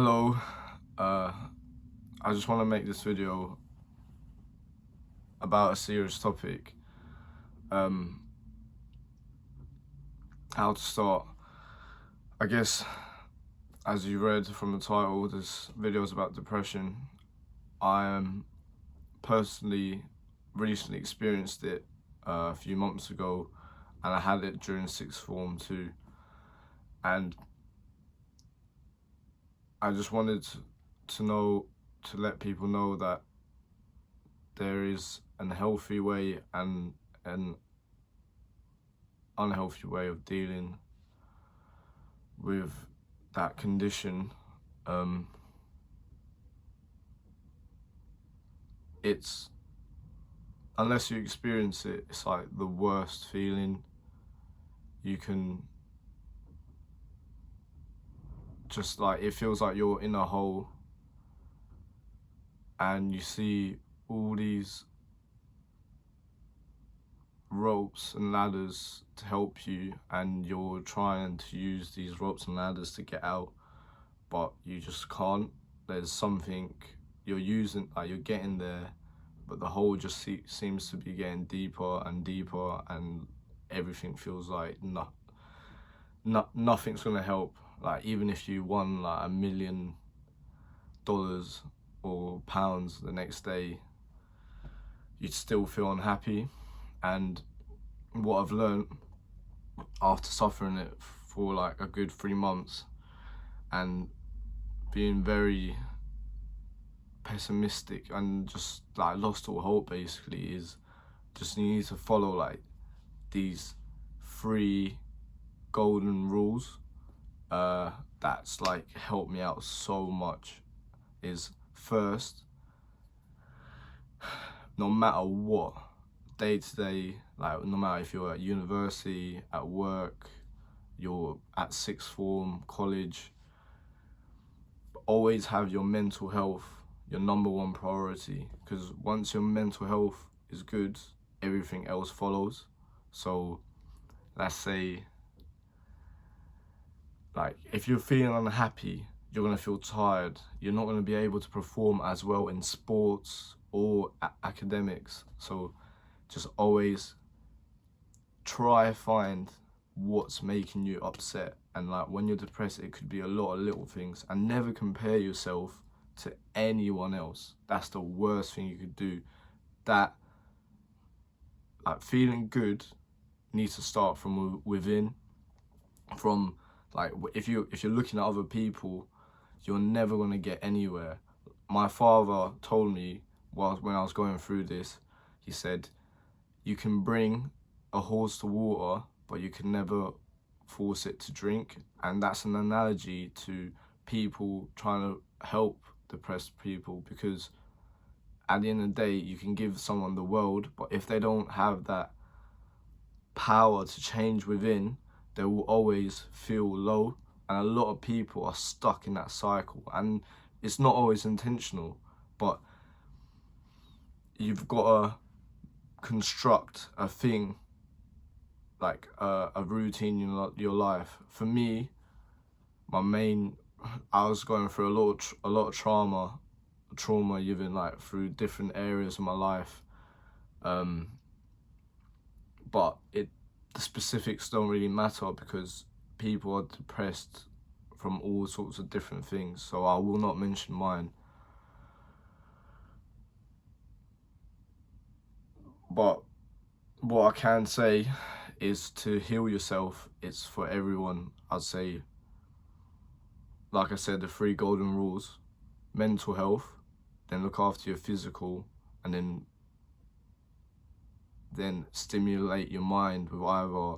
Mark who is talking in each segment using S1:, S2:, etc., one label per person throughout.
S1: Hello, I just want to make this video about a serious topic. Um, how to start. I guess, as you read from the title, this video is about depression. I personally recently experienced it a few months ago, and I had it during sixth form too. And I just wanted to let people know that there is an healthy way and an unhealthy way of dealing with that condition. It's, unless you experience it, it's like the worst feeling. You can just it feels like you're in a hole and you see all these ropes and ladders to help you, and you're trying to use these ropes and ladders to get out, but you just can't. There's something you're using, you're getting there, but the hole just seems to be getting deeper and deeper, and everything feels like nothing's gonna help. Even if you won $1 million or pounds the next day, you'd still feel unhappy. And what I've learned after suffering it for a good 3 months and being very pessimistic and just lost all hope, basically, is just you need to follow these 3 golden rules that's helped me out so much. Is first, no matter what, day to day, no matter if you're at university, at work, you're at sixth form, college, always have your mental health your number 1 priority, because once your mental health is good, everything else follows. So let's say if you're feeling unhappy, you're going to feel tired, you're not going to be able to perform as well in sports or academics. So just always try find what's making you upset, and when you're depressed, it could be a lot of little things, and never compare yourself to anyone else. That's the worst thing you could do. That feeling good needs to start from within. From if you're looking at other people, you're never going to get anywhere. My father told me when I was going through this, he said, you can bring a horse to water, but you can never force it to drink. And that's an analogy to people trying to help depressed people, because at the end of the day, you can give someone the world, but if they don't have that power to change within, they will always feel low. And a lot of people are stuck in that cycle, and it's not always intentional, but you've got to construct a thing, a routine in your life. For me, I was going through a lot of trauma even through different areas of my life, but the specifics don't really matter, because people are depressed from all sorts of different things, so I will not mention mine. But what I can say is to heal yourself. It's for everyone. I'd say, like I said, the 3 golden rules: mental health, then look after your physical, and then stimulate your mind with either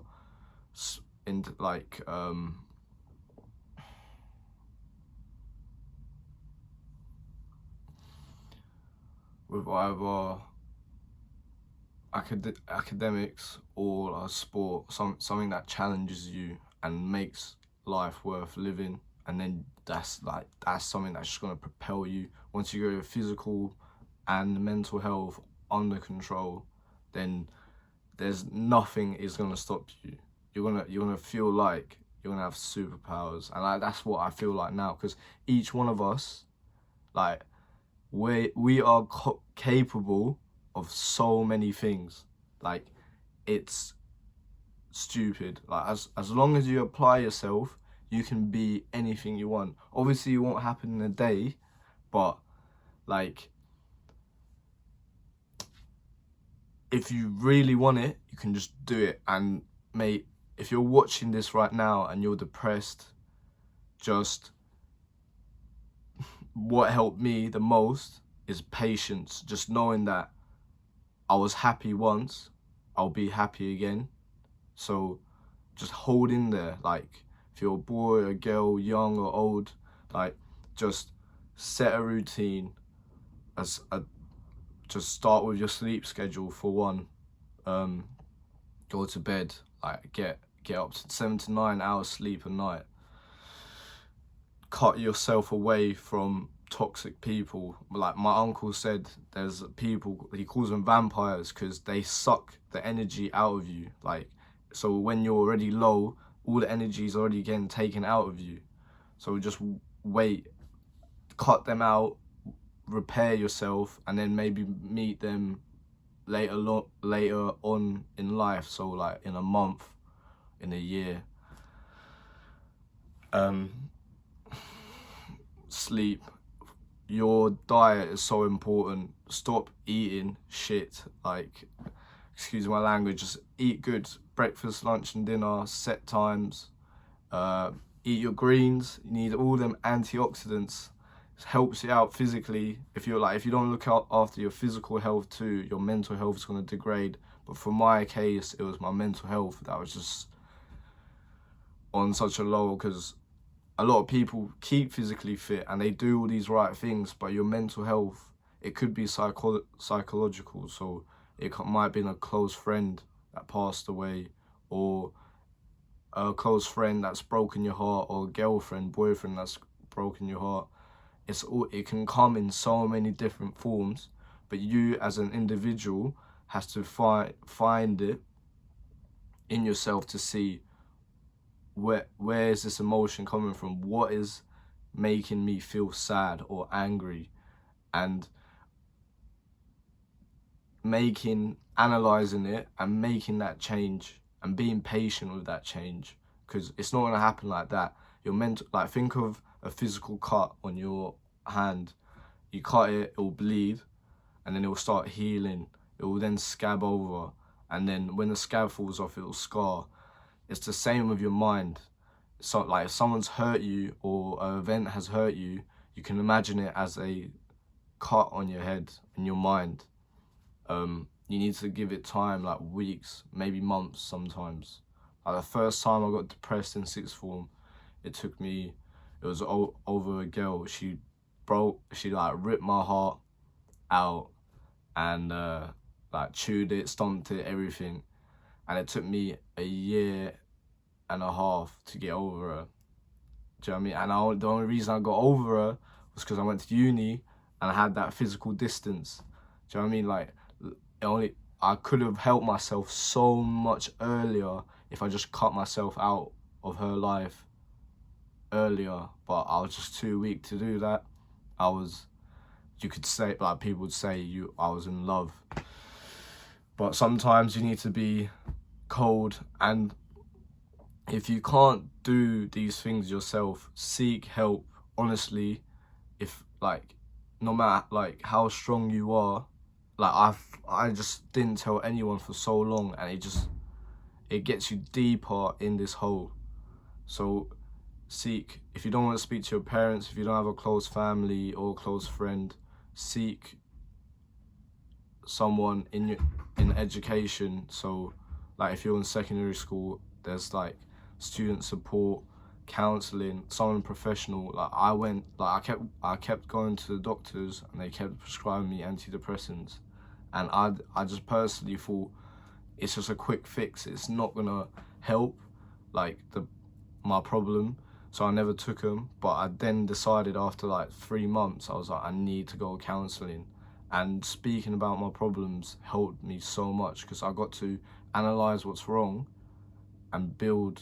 S1: academics or a sport, something that challenges you and makes life worth living. And then that's something that's just going to propel you. Once you get your physical and mental health under control, then there's nothing is going to stop you. You're gonna feel like you're gonna have superpowers. And like, that's what I feel like now, because each one of us, like, we are capable of so many things. Like, it's stupid. Like, as long as you apply yourself, you can be anything you want. Obviously, it won't happen in a day, but like, if you really want it, you can just do it. And mate, if you're watching this right now and you're depressed, just what helped me the most is patience. Just knowing that I was happy once, I'll be happy again. So just hold in there. Like, if you're a boy, a girl, young or old, like, just set a routine. Just start with your sleep schedule for one. Go to bed, like, get up to 7 to 9 hours sleep a night. Cut yourself away from toxic people. Like, my uncle said, there's people, he calls them vampires, because they suck the energy out of you. Like, so when you're already low, all the energy is already getting taken out of you. So just wait, cut them out, repair yourself, and then maybe meet them later on in life. So like in a month, in a year. Sleep. Your diet is so important. Stop eating shit. Like, excuse my language, just eat good. Breakfast, lunch and dinner, set times. Eat your greens. You need all them antioxidants. It helps you out physically. If you don't look out after your physical health too, your mental health is going to degrade. But for my case, it was my mental health that was just on such a low, because a lot of people keep physically fit and they do all these right things, but your mental health, it could be psychological. So it might have been a close friend that passed away, or a close friend that's broken your heart, or a girlfriend, boyfriend that's broken your heart. It can come in so many different forms, but you as an individual has to find it in yourself to see where is this emotion coming from, what is making me feel sad or angry, and analyzing it and making that change and being patient with that change, because it's not going to happen like that. You're meant to, like, think of a physical cut on your hand. You cut it, it will bleed, and then it will start healing. It will then scab over, and then when the scab falls off, it will scar. It's the same with your mind. So like, if someone's hurt you or an event has hurt you, you can imagine it as a cut on your head, in your mind. You need to give it time, like weeks, maybe months sometimes. Like, the first time I got depressed in sixth form, it was over a girl. She like ripped my heart out and like chewed it, stomped it, everything. And it took me a year and a half to get over her. Do you know what I mean? And the only reason I got over her was because I went to uni and I had that physical distance. Do you know what I mean? Like, I could have helped myself so much earlier if I just cut myself out of her life earlier, but I was just too weak to do that. You could say, like, people would say I was in love. But sometimes you need to be cold, and if you can't do these things yourself, seek help. Honestly, if, like, no matter like how strong you are, like, I just didn't tell anyone for so long, and it gets you deeper in this hole. So if you don't want to speak to your parents, if you don't have a close family or close friend, seek someone in education. So like, if you're in secondary school, there's like student support, counselling, someone professional. Like, I kept going to the doctors and they kept prescribing me antidepressants, and I just personally thought it's just a quick fix, it's not gonna help like my problem, so I never took them. But I then decided after like 3 months, I was like, I need to go counselling, and speaking about my problems helped me so much, because I got to analyse what's wrong and build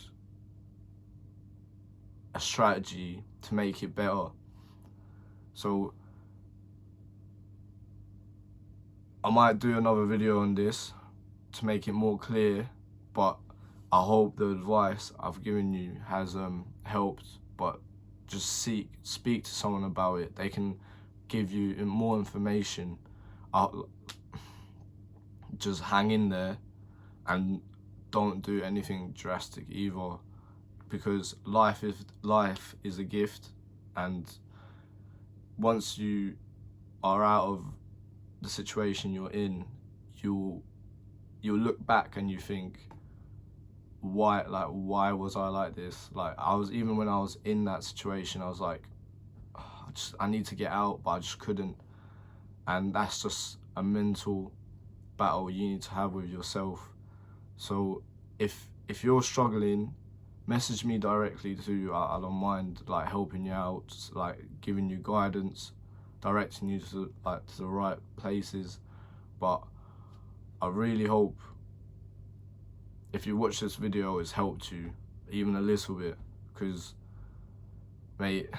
S1: a strategy to make it better. So I might do another video on this to make it more clear, but I hope the advice I've given you has helped. But just speak to someone about it. They can give you more information. Just hang in there and don't do anything drastic either, because life is a gift, and once you are out of the situation you're in, you'll look back and you think, why was I like this? Like, even when I was in that situation, I was like, I need to get out, but I just couldn't. And that's just a mental battle you need to have with yourself. So if you're struggling, message me directly too. I don't mind like helping you out, like giving you guidance, directing you to the right places. But I really hope if you watch this video it's helped you even a little bit, because mate,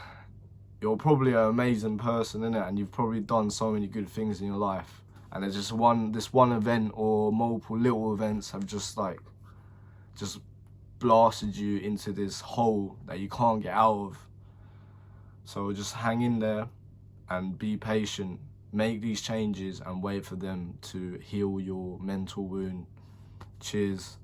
S1: you're probably an amazing person, innit? And you've probably done so many good things in your life, and there's just this one event or multiple little events have just blasted you into this hole that you can't get out of. So just hang in there and be patient. Make these changes and wait for them to heal your mental wound. Cheers.